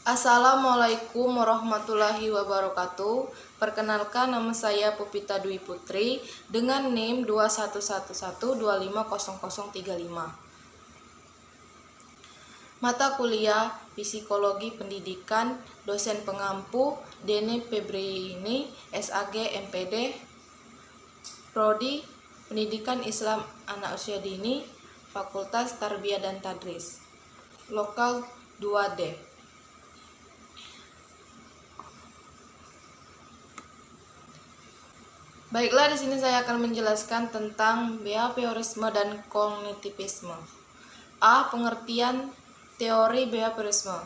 Assalamualaikum warahmatullahi wabarakatuh. Perkenalkan, nama saya Pupita Dwi Putri dengan NIM 2111250035. Mata kuliah Psikologi Pendidikan, dosen pengampu Deni Febrini, SAG MPD, Prodi Pendidikan Islam Anak Usia Dini, Fakultas Tarbiyah dan Tadris, Lokal 2D. Baiklah, di sini saya akan menjelaskan tentang behaviorisme dan kognitivisme. A. Pengertian teori behaviorisme.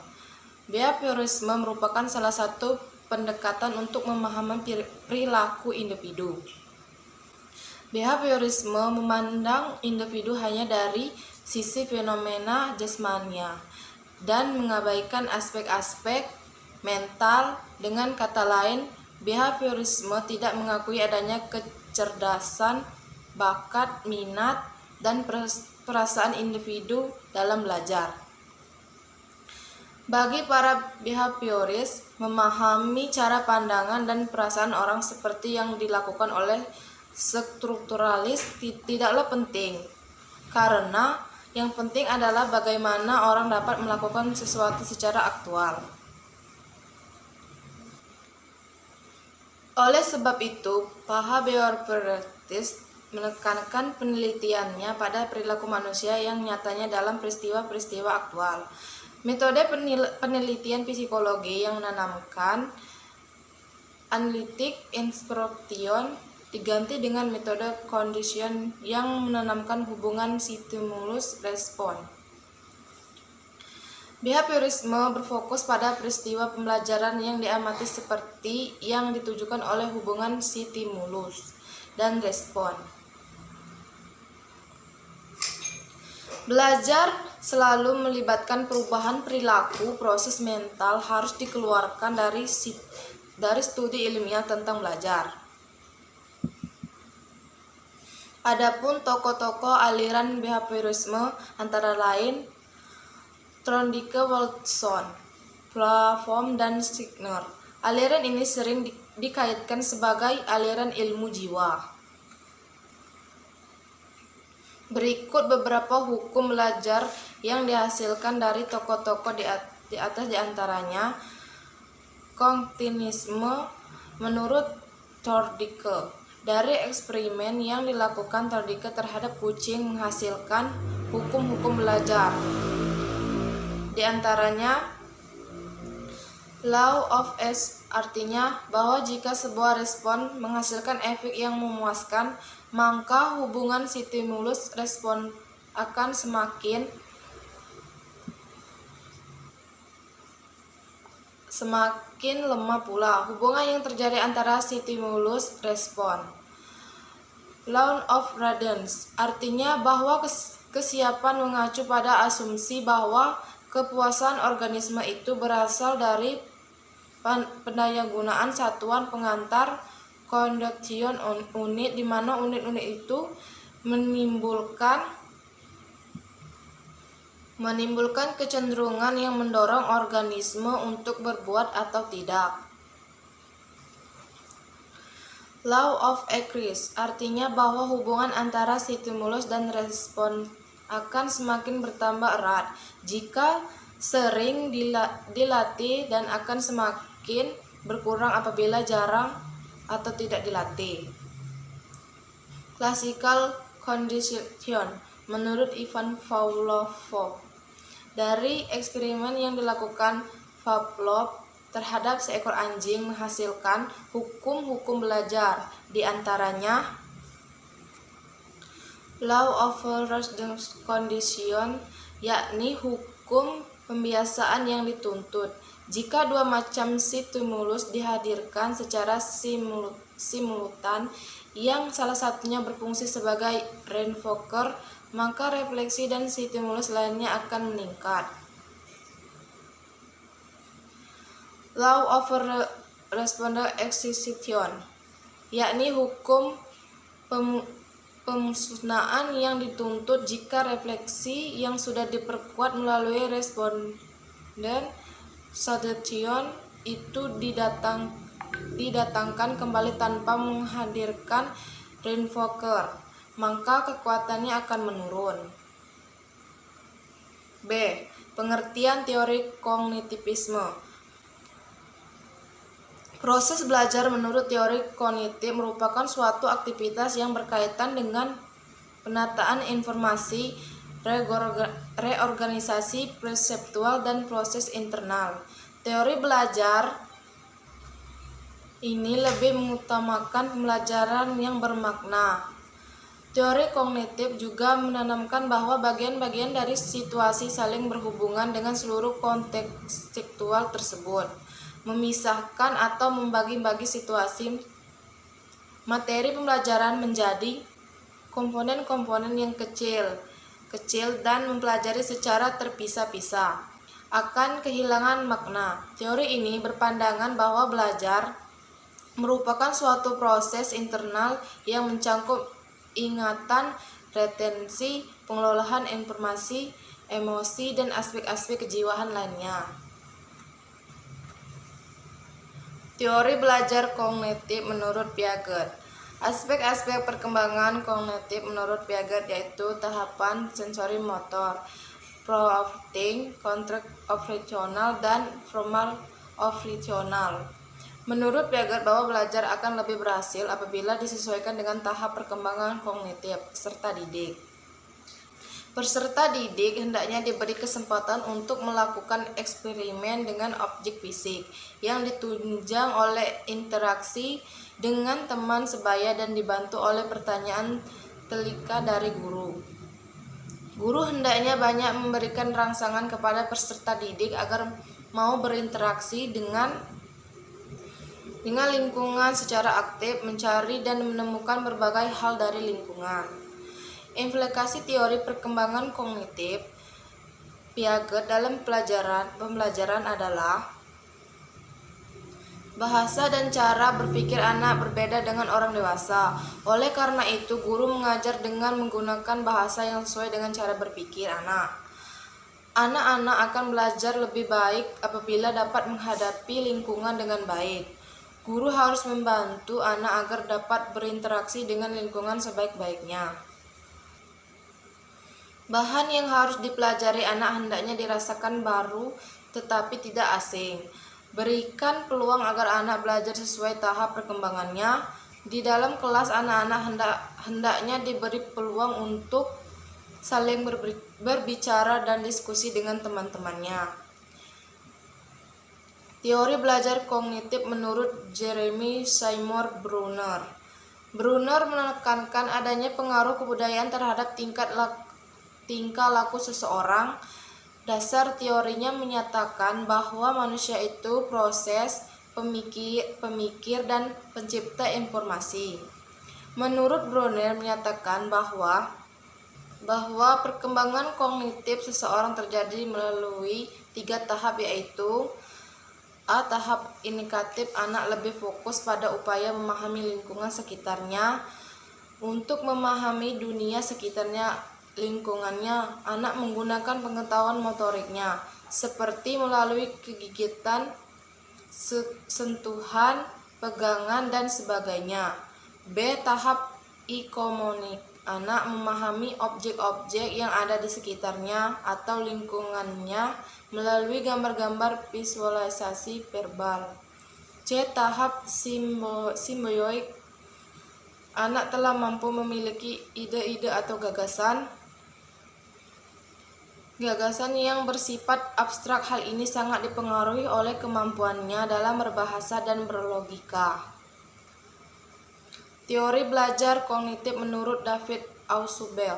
Behaviorisme merupakan salah satu pendekatan untuk memahami perilaku individu. Behaviorisme memandang individu hanya dari sisi fenomena jasmania dan mengabaikan aspek-aspek mental. Dengan kata lain, behaviorisme tidak mengakui adanya kecerdasan, bakat, minat, dan perasaan individu dalam belajar. Bagi para behavioris, memahami cara pandangan dan perasaan orang seperti yang dilakukan oleh strukturalis tidaklah penting, karena yang penting adalah bagaimana orang dapat melakukan sesuatu secara aktual. Oleh sebab itu, para behavioris menekankan penelitiannya pada perilaku manusia yang nyatanya dalam peristiwa-peristiwa aktual. Metode penelitian psikologi yang menanamkan analytic instruction diganti dengan metode condition yang menanamkan hubungan stimulus-respon. Behaviorisme berfokus pada peristiwa pembelajaran yang diamati seperti yang ditujukan oleh hubungan stimulus dan respon. Belajar selalu melibatkan perubahan perilaku. Proses mental harus dikeluarkan dari studi ilmiah tentang belajar. Adapun tokoh-tokoh aliran behaviorisme antara lain Thorndike, Watson, Platform, dan Skinner. Aliran ini sering dikaitkan sebagai aliran ilmu jiwa. Berikut beberapa hukum belajar yang dihasilkan dari tokoh-tokoh di atas, diantaranya kognitisme menurut Thorndike. Dari eksperimen yang dilakukan Thorndike terhadap kucing menghasilkan hukum-hukum belajar. Di antaranya, law of S, artinya bahwa jika sebuah respon menghasilkan efek yang memuaskan, maka hubungan stimulus respon akan semakin lemah pula hubungan yang terjadi antara stimulus respon. Law of Radons, artinya bahwa kesiapan mengacu pada asumsi bahwa kepuasan organisme itu berasal dari pendayagunaan satuan pengantar conduction unit, di mana unit-unit itu menimbulkan kecenderungan yang mendorong organisme untuk berbuat atau tidak. Law of Acres, artinya bahwa hubungan antara stimulus dan respon akan semakin bertambah erat jika sering dilatih dan akan semakin berkurang apabila jarang atau tidak dilatih. Classical condition menurut Ivan Pavlov. Dari eksperimen yang dilakukan Pavlov terhadap seekor anjing menghasilkan hukum-hukum belajar, di antaranya law of first condition, yakni hukum pembiasaan yang dituntut. Jika dua macam stimulus dihadirkan secara simultan, yang salah satunya berfungsi sebagai reinforcer, maka refleksi dan stimulus lainnya akan meningkat. Law of responder excitation, yakni hukum pemusnahan yang dituntut jika refleksi yang sudah diperkuat melalui responden Suggestion itu didatangkan kembali tanpa menghadirkan reinforcer, maka kekuatannya akan menurun. B. Pengertian teori kognitivisme. Proses belajar menurut teori kognitif merupakan suatu aktivitas yang berkaitan dengan penataan informasi, reorganisasi perseptual, dan proses internal. Teori belajar ini lebih mengutamakan pembelajaran yang bermakna. Teori kognitif juga menanamkan bahwa bagian-bagian dari situasi saling berhubungan dengan seluruh konteks tekstual tersebut, memisahkan atau membagi-bagi situasi materi pembelajaran menjadi komponen-komponen yang kecil dan mempelajari secara terpisah-pisah akan kehilangan makna. Teori ini berpandangan bahwa belajar merupakan suatu proses internal yang mencakup ingatan, retensi, pengelolaan informasi, emosi, dan aspek-aspek kejiwaan lainnya. Teori belajar kognitif menurut Piaget. Aspek-aspek perkembangan kognitif menurut Piaget yaitu tahapan sensori motor, pro-operating, kontra-operasional, dan formal operasional. Menurut Piaget bahwa belajar akan lebih berhasil apabila disesuaikan dengan tahap perkembangan kognitif peserta didik. Peserta didik hendaknya diberi kesempatan untuk melakukan eksperimen dengan objek fisik yang ditunjang oleh interaksi dengan teman sebaya dan dibantu oleh pertanyaan telika dari guru. Guru hendaknya banyak memberikan rangsangan kepada peserta didik agar mau berinteraksi dengan lingkungan secara aktif, mencari dan menemukan berbagai hal dari lingkungan. Implikasi teori perkembangan kognitif Piaget dalam pembelajaran adalah bahasa dan cara berpikir anak berbeda dengan orang dewasa. Oleh karena itu, guru mengajar dengan menggunakan bahasa yang sesuai dengan cara berpikir anak. Anak-anak akan belajar lebih baik apabila dapat menghadapi lingkungan dengan baik. Guru harus membantu anak agar dapat berinteraksi dengan lingkungan sebaik-baiknya. Bahan yang harus dipelajari anak hendaknya dirasakan baru tetapi tidak asing. Berikan peluang agar anak belajar sesuai tahap perkembangannya. Di dalam kelas, anak-anak hendaknya diberi peluang untuk saling berbicara dan diskusi dengan teman-temannya. Teori belajar kognitif menurut Jeremy Seymour Brunner. Brunner menekankan adanya pengaruh kebudayaan terhadap tingkah laku seseorang. Dasar teorinya menyatakan bahwa manusia itu proses, pemikir dan pencipta informasi. Menurut Brunner menyatakan bahwa perkembangan kognitif seseorang terjadi melalui 3 tahap, yaitu A. Tahap indikatif, anak lebih fokus pada upaya memahami lingkungan sekitarnya. Untuk memahami dunia sekitarnya lingkungannya, anak menggunakan pengetahuan motoriknya, seperti melalui kegigitan, sentuhan, pegangan, dan sebagainya. B. Tahap ikomonik, anak memahami objek-objek yang ada di sekitarnya atau lingkungannya melalui gambar-gambar visualisasi verbal. C. Tahap simbioik, anak telah mampu memiliki ide-ide atau gagasan yang bersifat abstrak. Hal ini sangat dipengaruhi oleh kemampuannya dalam berbahasa dan berlogika. Teori belajar kognitif menurut David Ausubel.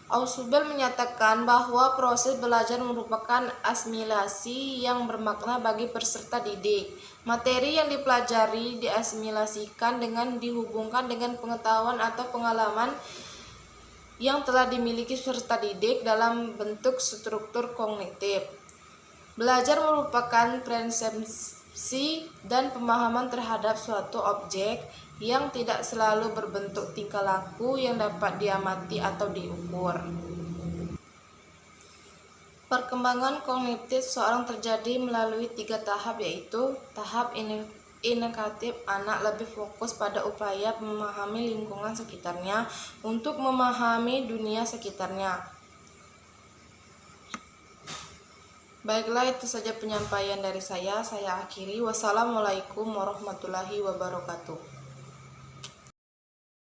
Ausubel menyatakan bahwa proses belajar merupakan asimilasi yang bermakna bagi peserta didik. Materi yang dipelajari diasimilasikan dengan dihubungkan dengan pengetahuan atau pengalaman yang telah dimiliki peserta didik dalam bentuk struktur kognitif. Belajar merupakan persepsi dan pemahaman terhadap suatu objek yang tidak selalu berbentuk tingkah laku yang dapat diamati atau diukur. Perkembangan kognitif seorang terjadi melalui 3 tahap, yaitu tahap indikatif, anak lebih fokus pada upaya memahami lingkungan sekitarnya untuk memahami dunia sekitarnya. Baiklah, itu saja penyampaian dari saya. Saya akhiri. Wassalamualaikum warahmatullahi wabarakatuh.